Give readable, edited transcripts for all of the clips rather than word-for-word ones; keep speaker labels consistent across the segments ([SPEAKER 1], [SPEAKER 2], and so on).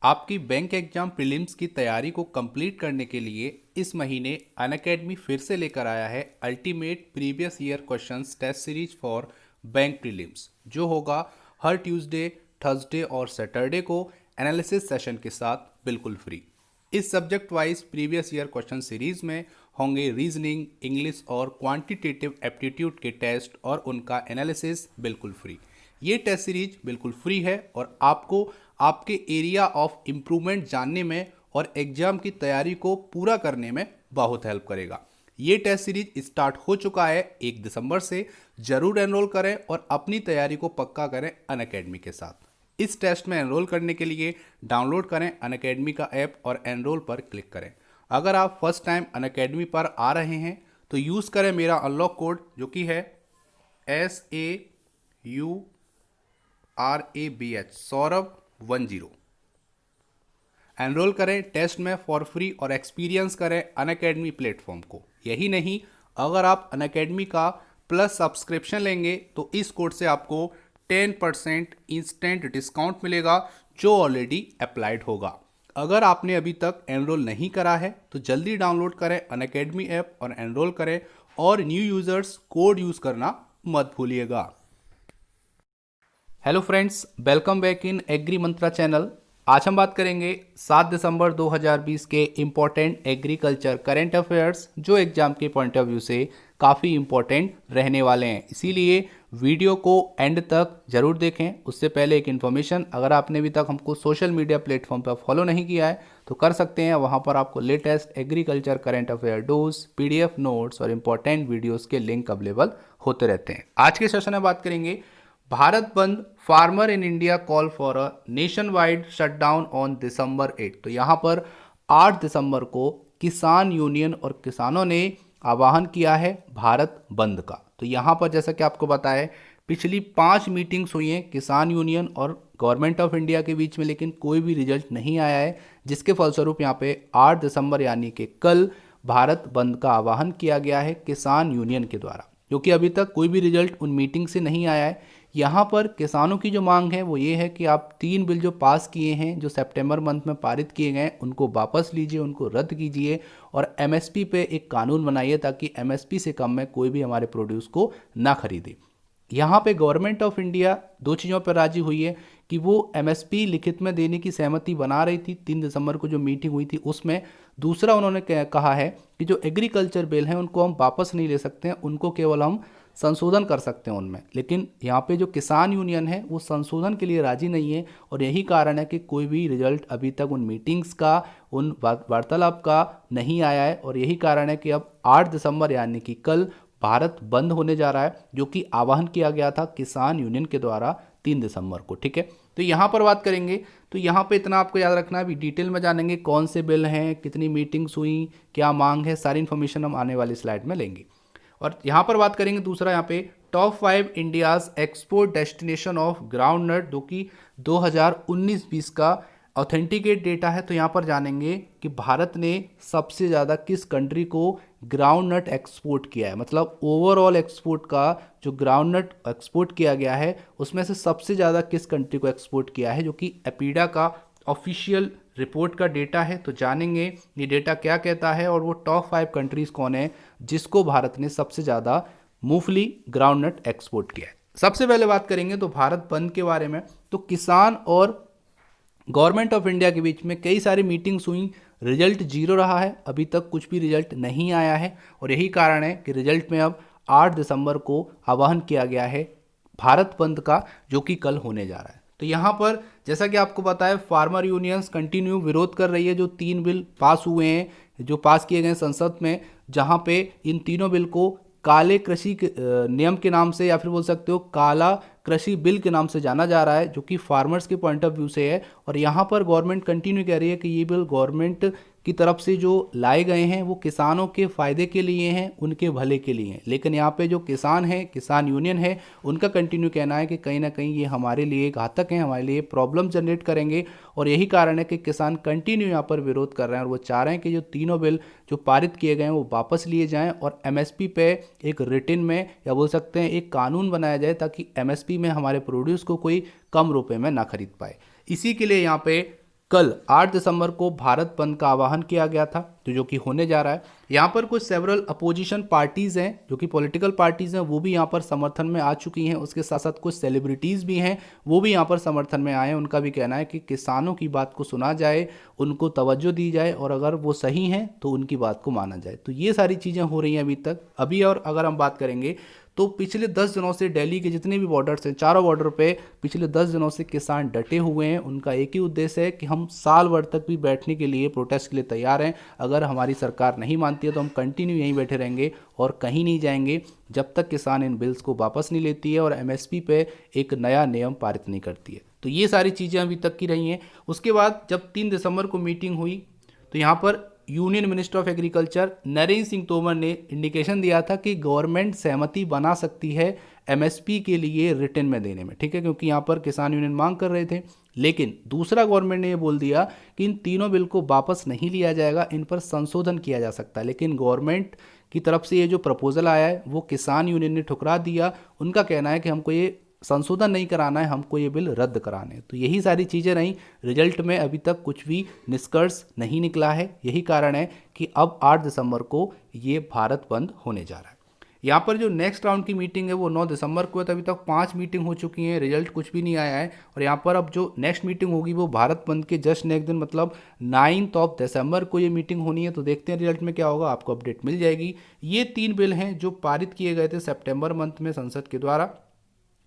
[SPEAKER 1] आपकी bank exam prelims की तैयारी को कंप्लीट करने के लिए इस महीने अनअकैडमी फिर से लेकर आया है ultimate previous year questions test series for bank prelims, जो होगा हर ट्यूसडे, थर्सडे और सैटरडे को एनालिसिस सेशन के साथ बिल्कुल फ्री। इस subject wise previous year question series में होंगे रीजनिंग, इंग्लिश और क्वांटिटेटिव एप्टीट्यूड के टेस्ट और उनका एनालिसिस बिल्कुल फ्री। ये टेस्ट सीरीज बिल्कुल फ्री है और आपको आपके एरिया ऑफ इम्प्रूवमेंट जानने में और एग्जाम की तैयारी को पूरा करने में बहुत हेल्प करेगा। ये टेस्ट सीरीज स्टार्ट हो चुका है 1 दिसंबर से। जरूर एनरोल करें और अपनी तैयारी को पक्का करें अनअकैडमी के साथ। इस टेस्ट में एनरोल करने के लिए डाउनलोड करें अनअकैडमी का ऐप और एनरोल पर क्लिक करें। अगर आप फर्स्ट टाइम अनअकैडमी पर आ रहे हैं तो यूज़ करें मेरा अनलॉक कोड, जो कि है SAURABH सौरभ 10। एनरोल करें टेस्ट में फॉर फ्री और एक्सपीरियंस करें अनअकैडमी प्लेटफॉर्म को। यही नहीं, अगर आप अनअकैडमी का प्लस सब्सक्रिप्शन लेंगे तो इस कोड से आपको 10% इंस्टेंट डिस्काउंट मिलेगा, जो ऑलरेडी अप्लाइड होगा। अगर आपने अभी तक एनरोल नहीं करा है तो जल्दी डाउनलोड करें अनअकैडमी ऐप और एनरोल करें, और न्यू यूज़र्स कोड यूज़ करना मत भूलिएगा। Hello friends, welcome back in agree Mantra channel. आज हम बात करेंगे 7 दिसंबर 2020 के इम्पोर्टेंट एग्रीकल्चर करंट अफेयर्स, जो एग्जाम के पॉइंट ऑफ व्यू से काफ़ी इम्पोर्टेंट रहने वाले हैं। इसीलिए वीडियो को एंड तक जरूर देखें। उससे पहले एक इन्फॉर्मेशन, अगर आपने अभी तक हमको सोशल मीडिया प्लेटफॉर्म पर फॉलो नहीं किया है तो कर सकते हैं। वहाँ पर आपको latest agriculture current affair dose, PDF notes और इम्पोर्टेंट वीडियोज़ के लिंक अवेलेबल होते रहते हैं। आज के सेशन में बात करेंगे भारत बंद, farmer in India call for a nation wide shutdown on December 8। तो यहाँ पर 8 दिसंबर को किसान यूनियन और किसानों ने आह्वान किया है भारत बंद का। तो यहाँ पर जैसा कि आपको बताया, पिछली 5 मीटिंग्स हुई हैं किसान यूनियन और गवर्नमेंट ऑफ इंडिया के बीच में, लेकिन कोई भी रिजल्ट नहीं आया है, जिसके फलस्वरूप यहाँ पे 8 दिसंबर यानी कि कल भारत बंद का आह्वान किया गया है किसान यूनियन के द्वारा, क्योंकि अभी तक कोई भी रिजल्ट उन मीटिंग से नहीं आया है। यहाँ पर किसानों की जो मांग है वो ये है कि आप 3 बिल जो पास किए हैं, जो सितंबर मंथ में पारित किए गए, उनको वापस लीजिए, उनको रद्द कीजिए और MSP पे एक कानून बनाइए, ताकि MSP से कम में कोई भी हमारे प्रोड्यूस को ना खरीदे। यहाँ पे गवर्नमेंट ऑफ इंडिया 2 चीज़ों पर राजी हुई है कि वो MSP लिखित में देने की सहमति बना रही थी 3 दिसंबर को जो मीटिंग हुई थी उसमें। दूसरा, उन्होंने कहा है कि जो एग्रीकल्चर बिल हैं उनको हम वापस नहीं ले सकते हैं, उनको केवल हम संशोधन कर सकते हैं उनमें। लेकिन यहाँ पे जो किसान यूनियन है वो संशोधन के लिए राजी नहीं है, और यही कारण है कि कोई भी रिजल्ट अभी तक उन मीटिंग्स का, उन वार्तालाप का नहीं आया है। और यही कारण है कि अब 8 दिसंबर यानी कि कल भारत बंद होने जा रहा है, जो कि आह्वान किया गया था किसान यूनियन के द्वारा 3 दिसंबर को। ठीक है, तो यहाँ पर बात करेंगे तो यहाँ पे इतना आपको याद रखना है। अभी डिटेल में जानेंगे कौन से बिल हैं, कितनी मीटिंग्स हुई, क्या मांग है, सारी इन्फॉर्मेशन हम आने वाली स्लाइड में लेंगे। और यहाँ पर बात करेंगे दूसरा, यहाँ पे top 5 India's export destination of groundnut, जो कि 2019-20 का ऑथेंटिकेट डेटा है। तो यहाँ पर जानेंगे कि भारत ने सबसे ज़्यादा किस कंट्री को ग्राउंड नट एक्सपोर्ट किया है, मतलब ओवरऑल एक्सपोर्ट का जो ग्राउंड नट एक्सपोर्ट किया गया है उसमें से सबसे ज़्यादा किस कंट्री को एक्सपोर्ट किया है, जो कि एपीडा का ऑफिशियल रिपोर्ट का डेटा है। तो जानेंगे ये डेटा क्या कहता है और वो टॉप 5 कंट्रीज़ कौन है जिसको भारत ने सबसे ज़्यादा मूंगफली ग्राउंड नट एक्सपोर्ट किया है। सबसे पहले बात करेंगे तो भारत बंद के बारे में। तो किसान और गवर्नमेंट ऑफ इंडिया के बीच में कई सारी मीटिंग्स हुई, रिजल्ट 0 रहा है, अभी तक कुछ भी रिजल्ट नहीं आया है। और यही कारण है कि रिजल्ट में अब 8 दिसंबर को आह्वान किया गया है भारत बंद का, जो कि कल होने जा रहा है। तो यहाँ पर जैसा कि आपको पता है, फार्मर यूनियंस कंटिन्यू विरोध कर रही है जो 3 बिल पास हुए हैं, जो पास किए गए संसद में, जहाँ पे इन तीनों बिल को काले कृषि नियम के नाम से, या फिर बोल सकते हो काला कृषि बिल के नाम से जाना जा रहा है, जो कि फार्मर्स के पॉइंट ऑफ व्यू से है। और यहाँ पर गवर्नमेंट कंटिन्यू कह रही है कि ये बिल गवर्नमेंट की तरफ से जो लाए गए हैं वो किसानों के फ़ायदे के लिए हैं, उनके भले के लिए हैं। लेकिन यहाँ पे जो किसान हैं, किसान यूनियन है, उनका कंटिन्यू कहना है कि कहीं ना कहीं ये हमारे लिए घातक हैं, हमारे लिए प्रॉब्लम जनरेट करेंगे। और यही कारण है कि किसान कंटिन्यू यहाँ पर विरोध कर रहे हैं और वो चाह रहे हैं कि जो तीनों बिल जो पारित किए गए हैं वो वापस लिए जाएँ और MSP पे एक रिटन में, या बोल सकते हैं एक कानून बनाया जाए, ताकि MSP में हमारे प्रोड्यूस को कोई कम रुपए में ना खरीद पाए। इसी के लिए यहाँ पे कल 8 दिसंबर को भारत बंद का आह्वान किया गया था, तो जो कि होने जा रहा है। यहाँ पर कुछ सेवरल अपोजिशन पार्टीज़ हैं, जो कि पॉलिटिकल पार्टीज़ हैं, वो भी यहाँ पर समर्थन में आ चुकी हैं। उसके साथ साथ कुछ सेलिब्रिटीज़ भी हैं, वो भी यहाँ पर समर्थन में आए हैं। उनका भी कहना है कि किसानों की बात को सुना जाए, उनको तवज्जो दी जाए, और अगर वो सही हैं तो उनकी बात को माना जाए। तो ये सारी चीज़ें हो रही हैं अभी तक अभी। और अगर हम बात करेंगे तो पिछले 10 दिनों से दिल्ली के जितने भी बॉर्डर्स हैं, चारों बॉर्डर पे पिछले 10 दिनों से किसान डटे हुए हैं। उनका एक ही उद्देश्य है कि हम साल भर तक भी बैठने के लिए, प्रोटेस्ट के लिए तैयार हैं। अगर हमारी सरकार नहीं मानती है तो हम कंटिन्यू यहीं बैठे रहेंगे और कहीं नहीं जाएंगे जब तक किसान इन बिल्स को वापस नहीं लेती है और एमएसपी पे एक नया नियम पारित नहीं करती है। तो ये सारी चीज़ें अभी तक की रही हैं। उसके बाद जब 3 दिसंबर को मीटिंग हुई तो यहाँ पर union minister of agriculture Narendra Singh Tomar ने इंडिकेशन दिया था कि गवर्नमेंट सहमति बना सकती है एमएसपी के लिए रिटर्न में देने में, ठीक है, क्योंकि यहाँ पर किसान यूनियन मांग कर रहे थे। लेकिन दूसरा गवर्नमेंट ने ये बोल दिया कि इन तीनों बिल को वापस नहीं लिया जाएगा, इन पर संशोधन किया जा सकता है। लेकिन गवर्नमेंट की तरफ से ये जो प्रपोजल आया है वो किसान यूनियन ने ठुकरा दिया। उनका कहना है कि हमको ये संशोधन नहीं कराना है, हमको ये बिल रद्द कराने हैं। तो यही सारी चीज़ें रहीं। रिजल्ट में अभी तक कुछ भी निष्कर्ष नहीं निकला है। यही कारण है कि अब 8 दिसंबर को ये भारत बंद होने जा रहा है। यहाँ पर जो नेक्स्ट राउंड की मीटिंग है वो 9 दिसंबर को है। तो अभी तक 5 मीटिंग हो चुकी हैं, रिजल्ट कुछ भी नहीं आया है। और यहाँ पर अब जो नेक्स्ट मीटिंग होगी वो भारत बंद के जस्ट नेक्स्ट दिन, मतलब 9 दिसंबर को ये मीटिंग होनी है। तो देखते हैं रिजल्ट में क्या होगा, आपको अपडेट मिल जाएगी। ये 3 बिल हैं जो पारित किए गए थे सितंबर मंथ में संसद के द्वारा।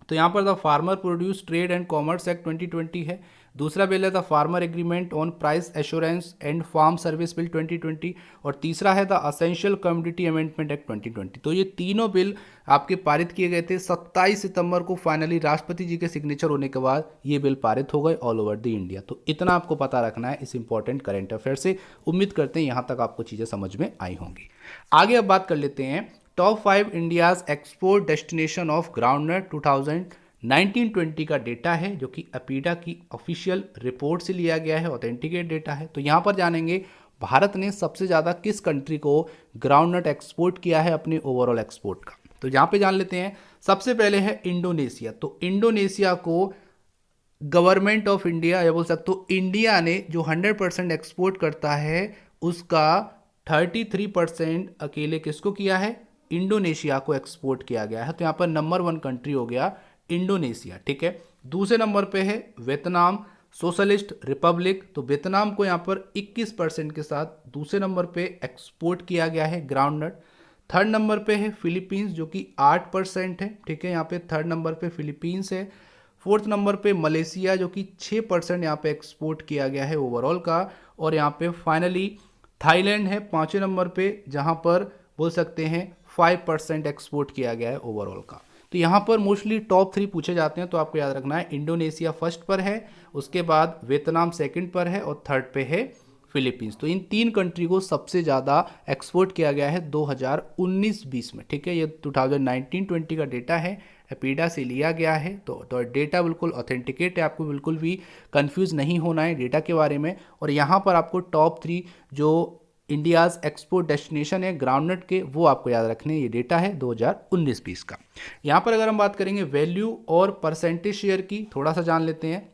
[SPEAKER 1] तो यहाँ पर the farmer produce trade and commerce act 2020 है। दूसरा बिल है the farmer agreement on price assurance and farm service bill 2020, और तीसरा है the essential community amendment act 2020। तो ये तीनों बिल आपके पारित किए गए थे। 27 सितंबर को फाइनली राष्ट्रपति जी के सिग्नेचर होने के बाद ये बिल पारित हो गए ऑल ओवर द इंडिया। तो इतना आपको पता रखना है इस इंपॉर्टेंट करंट अफेयर से। उम्मीद करते हैं यहाँ तक आपको चीज़ें समझ में आई होंगी। आगे अब बात कर लेते हैं top 5 India's export destination of groundnut 2019-20 का डेटा है, जो कि अपीडा की ऑफिशियल रिपोर्ट से लिया गया है, ऑथेंटिकेट डेटा है। तो यहाँ पर जानेंगे भारत ने सबसे ज़्यादा किस कंट्री को ग्राउंडनट एक्सपोर्ट किया है अपने ओवरऑल एक्सपोर्ट का। तो यहाँ पे जान लेते हैं। सबसे पहले है इंडोनेशिया। तो इंडोनेशिया को गवर्नमेंट ऑफ इंडिया, या बोल सकते हो इंडिया ने जो 100% एक्सपोर्ट करता है उसका 33% अकेले किसको किया है, इंडोनेशिया को एक्सपोर्ट किया गया है। तो यहाँ पर नंबर 1 कंट्री हो गया इंडोनेशिया, ठीक है। दूसरे नंबर पे है वियतनाम सोशलिस्ट रिपब्लिक। तो वियतनाम को यहाँ पर 21% के साथ दूसरे नंबर पे एक्सपोर्ट किया गया है ग्राउंडनट। थर्ड नंबर पे है फिलीपींस जो कि 8% है, ठीक है, यहाँ पे थर्ड नंबर पे फिलीपींस है। फोर्थ नंबर पे मलेशिया जो कि 6% यहाँ पे एक्सपोर्ट किया गया है ओवरऑल का। और यहाँ पे फाइनली थाईलैंड है 5वें नंबर पे, जहाँ पर बोल सकते हैं 5% एक्सपोर्ट किया गया है ओवरऑल का। तो यहाँ पर मोस्टली टॉप 3 पूछे जाते हैं, तो आपको याद रखना है इंडोनेशिया फर्स्ट पर है, उसके बाद वियतनाम सेकंड पर है और थर्ड पे है फिलीपींस। तो इन 3 कंट्री को सबसे ज़्यादा एक्सपोर्ट किया गया है 2019-20 में, ठीक है। ये 2019-20 का डेटा है, एपीडा से लिया गया है। तो डेटा बिल्कुल ऑथेंटिकेट है, आपको बिल्कुल भी कंफ्यूज नहीं होना है डेटा के बारे में। और यहाँ पर आपको टॉप 3 जो इंडियाज़ एक्सपोर्ट डेस्टिनेशन है ग्राउंडनट के, वो आपको याद रखने। ये डेटा है 2019-20 का। यहाँ पर अगर हम बात करेंगे वैल्यू और परसेंटेज शेयर की, थोड़ा सा जान लेते हैं।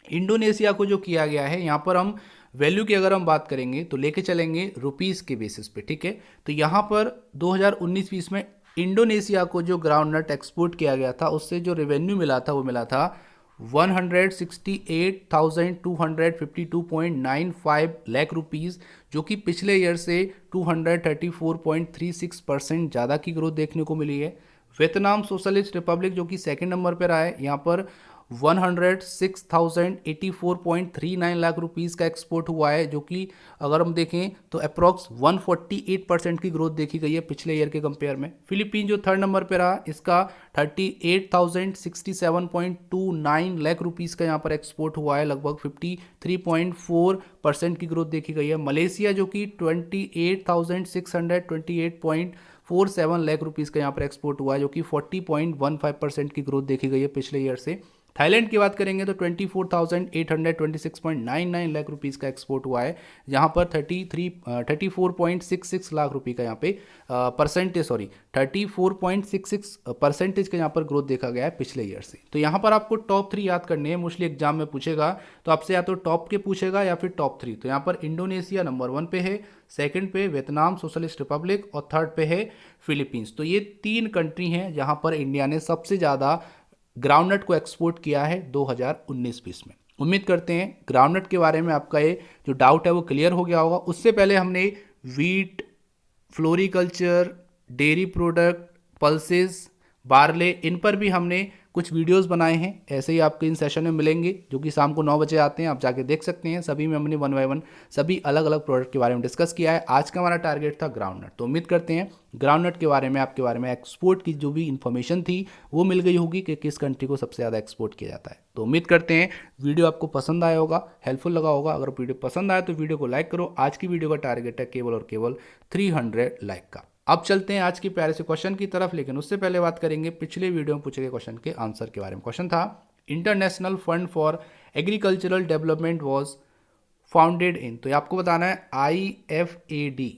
[SPEAKER 1] इंडोनेशिया को जो किया गया है, यहाँ पर हम वैल्यू की अगर हम बात करेंगे तो लेके चलेंगे रुपीज़ के बेसिस पे, ठीक है। तो यहाँ पर 2019-20 में इंडोनेशिया को जो ग्राउंडनट एक्सपोर्ट किया गया था उससे जो रेवेन्यू मिला था वो मिला था 168,252.95 लाख रुपीज़, जो कि पिछले ईयर से 234.36% ज़्यादा की ग्रोथ देखने को मिली है। वियतनाम सोशलिस्ट रिपब्लिक जो कि सेकंड नंबर पर आया है, यहाँ पर 106,084.39 लाख रुपीज़ का एक्सपोर्ट हुआ है, जो कि अगर हम देखें तो अप्रॉक्स 148% की ग्रोथ देखी गई है पिछले ईयर के कंपेयर में। फिलीपीन जो थर्ड नंबर पे रहा, इसका 38,067.29 लाख रुपीज़ का यहाँ पर एक्सपोर्ट हुआ है, लगभग 53.4% की ग्रोथ देखी गई है। मलेशिया जो कि 28,628.47 लाख रुपीज़ का यहाँ पर एक्सपोर्ट हुआ है, जो कि 40.15% की ग्रोथ देखी गई है पिछले ईयर से। थाईलैंड की बात करेंगे तो 24,826.99 लाख रुपीज़ का एक्सपोर्ट हुआ है, जहां पर 34.66 लाख रुपए का यहाँ पे परसेंटेज 34.66% का यहाँ पर ग्रोथ देखा गया है पिछले ईयर से। तो यहाँ पर आपको टॉप 3 याद करने हैं, मोस्टली एग्जाम में पूछेगा तो आपसे या तो टॉप के पूछेगा या फिर टॉप 3। तो यहाँ पर इंडोनेशिया नंबर 1 पे है, सेकंड पे वियतनाम सोशलिस्ट रिपब्लिक और थर्ड पे है फिलीपींस। तो ये 3 कंट्री हैं जहां पर इंडिया ने सबसे ज़्यादा ग्राउंडनट को एक्सपोर्ट किया है 2019-20 में। उम्मीद करते हैं ग्राउंडनट के बारे में आपका ये जो डाउट है वो क्लियर हो गया होगा। उससे पहले हमने wheat, floriculture, dairy product, pulses, barley, इन पर भी हमने कुछ वीडियोस बनाए हैं, ऐसे ही आपके इन सेशन में मिलेंगे जो कि शाम को 9 बजे आते हैं, आप जाके देख सकते हैं। सभी में हमने 1 बाय 1 सभी अलग अलग प्रोडक्ट के बारे में डिस्कस किया है। आज का हमारा टारगेट था ग्राउंडनट, तो उम्मीद करते हैं ग्राउंडनट के बारे में आपके बारे में एक्सपोर्ट की जो भी इन्फॉर्मेशन थी वो मिल गई होगी कि किस कंट्री को सबसे ज़्यादा एक्सपोर्ट किया जाता है। तो उम्मीद करते हैं वीडियो आपको पसंद आया होगा, हेल्पफुल लगा होगा। अगर वीडियो पसंद आया तो वीडियो को लाइक करो। आज की वीडियो का टारगेट है केवल और केवल 300 लाइक का। अब चलते हैं आज के प्यारे से क्वेश्चन की तरफ, लेकिन उससे पहले बात करेंगे पिछले वीडियो में पूछे गए क्वेश्चन के आंसर के बारे में। क्वेश्चन था international fund for agricultural development was founded in, तो ये आपको बताना है IFAD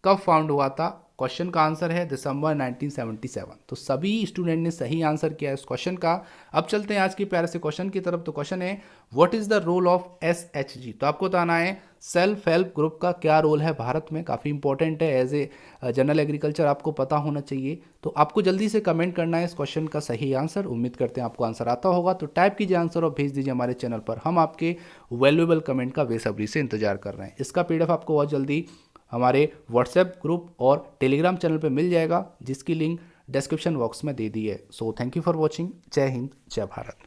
[SPEAKER 1] कब फाउंड हुआ था। क्वेश्चन का आंसर है दिसंबर 1977। तो सभी स्टूडेंट ने सही आंसर किया है इस क्वेश्चन का। अब चलते हैं आज के प्यारे से क्वेश्चन की तरफ। तो क्वेश्चन है what is the role of SHG, तो आपको बताना है सेल्फ हेल्प ग्रुप का क्या रोल है भारत में। काफ़ी इंपॉर्टेंट है, एज ए जनरल एग्रीकल्चर आपको पता होना चाहिए। तो आपको जल्दी से कमेंट करना है इस क्वेश्चन का सही आंसर। उम्मीद करते हैं आपको आंसर आता होगा, तो टाइप कीजिए आंसर और भेज दीजिए हमारे चैनल पर। हम आपके वैल्यूएबल कमेंट का बेसब्री से इंतजार कर रहे हैं। इसका PDF आपको बहुत जल्दी हमारे व्हाट्सएप ग्रुप और टेलीग्राम चैनल पे मिल जाएगा, जिसकी लिंक डिस्क्रिप्शन बॉक्स में दे दी है। So thank you for watching. जय हिंद, जय भारत।